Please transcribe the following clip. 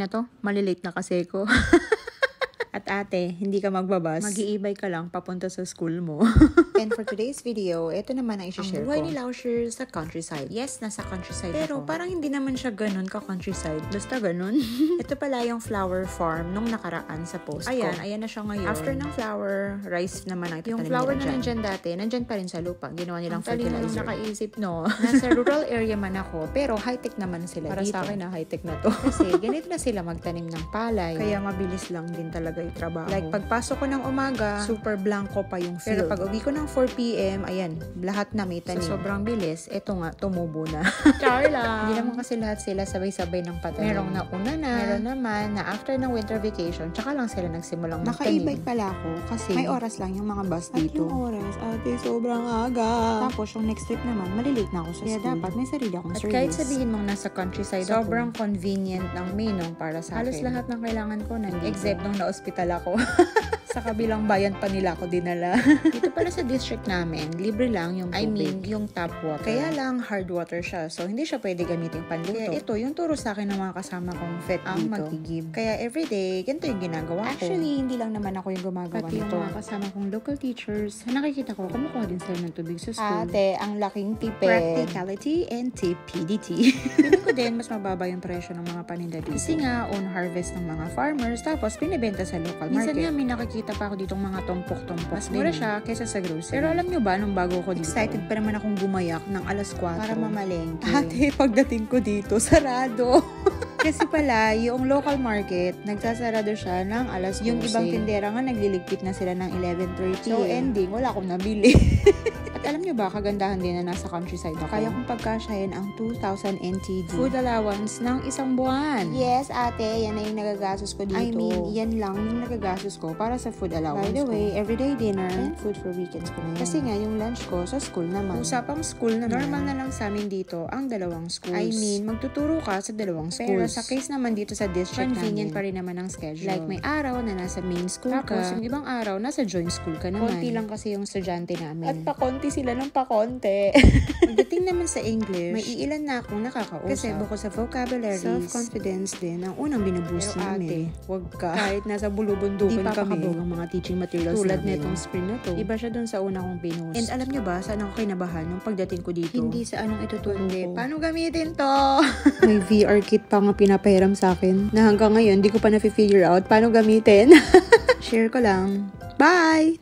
na to. Malilate na kasi ko. At ate, hindi ka magbabas. Mag-iibay ka lang papunta sa school mo. And for today's video, ito naman ang i-share ko. Ang buhay ni Lausher sa countryside. Yes, nasa countryside pero parang hindi naman siya ganun ka-countryside. Basta ganun. Ito pala yung flower farm nung nakaraan sa post ko. Ayan na siya ngayon. After ng flower, rice naman ang yung flower na nandyan dati, nandyan pa rin sa lupa. Ginawa nilang fertilizer. Nakaisip, no? Nasa rural area man ako, pero high-tech naman sila para dito. sa akin na high-tech na to. Kasi ganito na sila magtanim ng palay. Kaya mabilis lang din talaga yung trabaho. Like, pagpasok ko ng umaga, super blanco pa yung field. Pero pag uwi ko ng 4 p.m., ayan, lahat na may tanim. So, sobrang bilis. Ito nga, tumubo na. Char lang. Hindi naman kasi lahat sila sabay-sabay ng patanim. Merong nauna na. Meron naman na after ng winter vacation, tsaka lang sila nagsimulang magtanim. Naka-e-bike pala ako kasi may oras lang yung mga bus at dito. yung oras, ate, sobrang aga. Tapos, yung next trip naman, malilate na ako sa Kaya school. dapat may sarili akong At service. kahit sabihin mong nasa countryside ako, sobrang convenient ng Minong para sa halos akin. lahat ng kailangan ko nandito. Except nung na-hospital ako. Sa kabilang bayan pa nila ako dinala. Dito pala sa district namin, libre lang yung tubig. yung tap water. Kaya lang hard water siya. So, hindi siya pwede gamitin panluto. Kaya ito, yung turo sa akin ng mga kasama kong vet ang dito. magigib. Kaya everyday, ganito yung ginagawa ko. Actually, hindi lang naman ako yung gumagawa Pati yung nito. mga kasama kong local teachers, nakikita ko, kumukuha din sila ng tubig sa school. Ate, ang laking tipid. Practicality and TPDT. Feeling ko din, mas mababa yung presyo ng mga paninda dito. Kasi nga, own harvest ng mga farmers, tapos pinibenta sa local market. Minsan nga, may nakikita pa ako ditong mga tumpok-tumpok. Mas mura siya kaysa sa grocery. Pero alam nyo ba, nung bago ko dito, excited pa naman akong gumayak ng alas 4 para mamalengke. Ate, pagdating ko dito, sarado. Kasi pala, yung local market, nagsasarado siya ng alas 12. Yung ibang tindera nga, nagliligpit na sila ng 11:30. So, ending, wala akong nabili. At alam nyo ba, kagandahan din na nasa countryside ako. Kaya kong pagkasyahin ang 2,000 NTD. Food allowance ng isang buwan. Yes, ate, yan na yung nagagastos ko dito. I mean, yan lang yung nagagastos ko para sa food allowance. By the way, everyday dinner and food for weekends ko na yan. Kasi nga, yung lunch ko sa school naman. Usapang school naman. Normal na lang sa amin dito ang dalawang schools. I mean, magtuturo ka sa dalawang schools. Pero sa case naman dito sa district convenient namin, pa rin naman ang schedule. Like, may araw na nasa main school Tapos, yung ibang araw, nasa joint school ka naman. Konti lang kasi yung estudyante namin. At pakonti sila ng pakonti. Pagdating naman sa English, may iilan na akong nakakausap. Kasi bukod sa vocabulary, self-confidence din ang unang binuboost pero namin. wag ka. Kahit nasa bulubundukan Di pa kami. pakabog ang mga teaching materials Tulad namin. netong spring na to. Iba siya dun sa una kong pinost. And alam nyo ba, saan ako kinabahan nung pagdating ko dito? Hindi sa anong ituturo Kundi, ko. paano gamitin to? May VR kit pa nga pinapahiram sa akin na hanggang ngayon, di ko pa na-figure out paano gamitin. Share ko lang. Bye!